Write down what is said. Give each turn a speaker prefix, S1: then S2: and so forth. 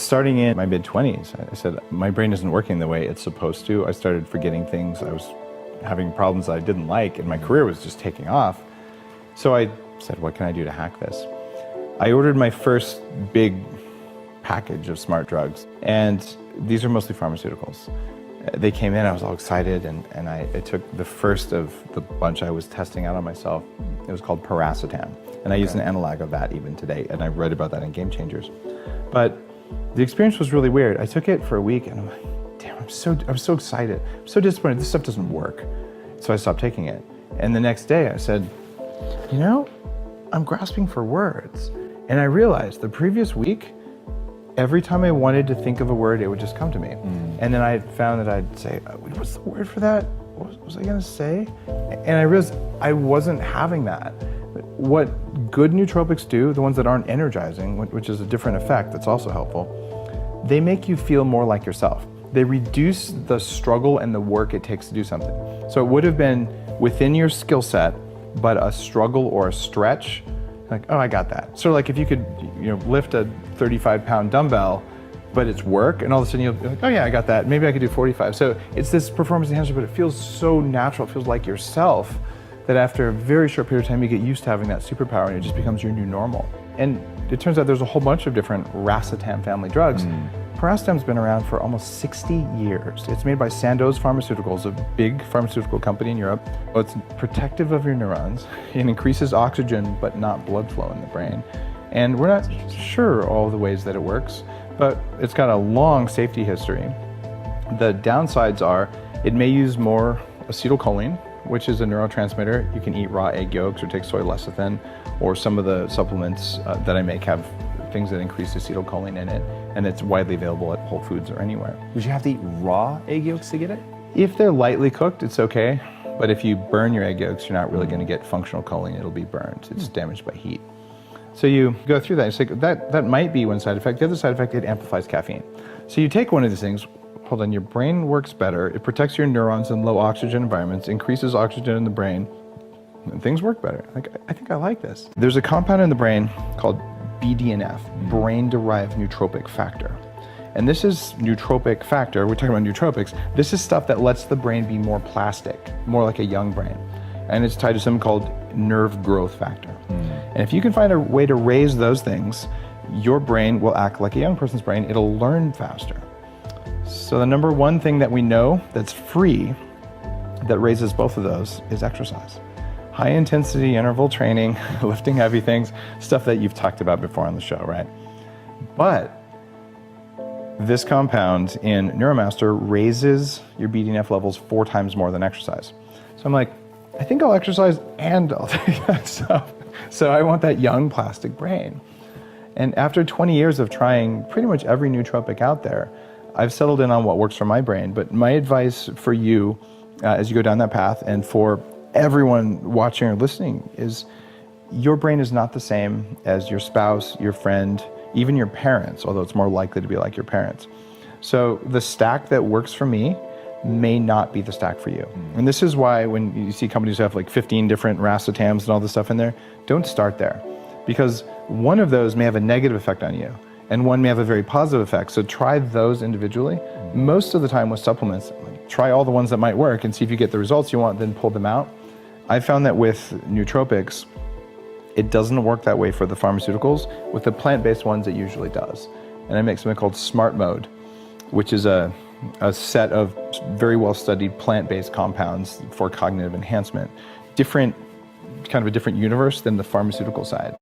S1: Starting in my mid-20s, I said, my brain isn't working the way it's supposed to. I started forgetting things. I was having problems I didn't like, and my career was just taking off. So I said, what can I do to hack this? I ordered my first big package of smart drugs, and these are mostly pharmaceuticals. They came in, I was all excited, and I took the first of the bunch I was testing out on myself. It was called paracetam, and I use an analog of that even today, and I read about that in Game Changers. But the experience was really weird. I took it for a week, and I'm like, damn, I'm so excited. I'm so disappointed, this stuff doesn't work. So I stopped taking it. And the next day I said, you know, I'm grasping for words. And I realized the previous week, every time I wanted to think of a word, it would just come to me. And then I found that I'd say, what's the word for that? What was I gonna say? And I realized I wasn't having that. What good nootropics do, the ones that aren't energizing, which is a different effect that's also helpful, they make you feel more like yourself. They reduce the struggle and the work it takes to do something. So it would have been within your skill set, but a struggle or a stretch, like, oh, I got that. Sort of like if you could, lift a 35-pound dumbbell, but it's work, and all of a sudden you'll be like, oh yeah, I got that. Maybe I could do 45. So it's this performance enhancement, but it feels so natural. It feels like yourself that after a very short period of time, you get used to having that superpower, and it just becomes your new normal. And it turns out there's a whole bunch of different racetam family drugs. Paracetam's been around for almost 60 years. It's made by Sandoz Pharmaceuticals, a big pharmaceutical company in Europe. It's protective of your neurons. It increases oxygen, but not blood flow in the brain. And we're not sure all the ways that it works, but it's got a long safety history. The downsides are it may use more acetylcholine, which is a neurotransmitter. You can eat raw egg yolks or take soy lecithin, or some of the supplements that I make have things that increase acetylcholine in it, and it's widely available at Whole Foods or anywhere.
S2: Would you have to eat raw egg yolks to get it?
S1: If they're lightly cooked, it's okay, but if you burn your egg yolks, you're not really going to get functional choline. It'll be burned. It's damaged by heat. So you go through that, and it's like, that might be one side effect. The other side effect, it amplifies caffeine. So you take one of these things, hold on, your brain works better, it protects your neurons in low oxygen environments, increases oxygen in the brain, and things work better. Like, I think I like this. There's a compound in the brain called BDNF, brain-derived nootropic factor. And this is nootropic factor, we're talking about nootropics, this is stuff that lets the brain be more plastic, more like a young brain. And it's tied to something called nerve growth factor. And if you can find a way to raise those things, your brain will act like a young person's brain, it'll learn faster. So the number one thing that we know that's free that raises both of those is exercise. High intensity interval training, lifting heavy things, stuff that you've talked about before on the show, right? But this compound in Neuromaster raises your BDNF levels 4 times more than exercise. So I'm like, I think I'll exercise and I'll take that stuff. So I want that young plastic brain. And after 20 years of trying pretty much every nootropic out there, I've settled in on what works for my brain. But my advice for you as you go down that path, and for everyone watching or listening, is your brain is not the same as your spouse, your friend, even your parents, although it's more likely to be like your parents. So the stack that works for me may not be the stack for you. And this is why when you see companies who have like 15 different racetams and all this stuff in there, don't start there. Because one of those may have a negative effect on you, and one may have a very positive effect. So try those individually. Most of the time with supplements, try all the ones that might work and see if you get the results you want, then pull them out. I found that with nootropics, it doesn't work that way for the pharmaceuticals. With the plant-based ones, it usually does. And I make something called Smart Mode, which is a set of very well-studied plant-based compounds for cognitive enhancement. Kind of a different universe than the pharmaceutical side.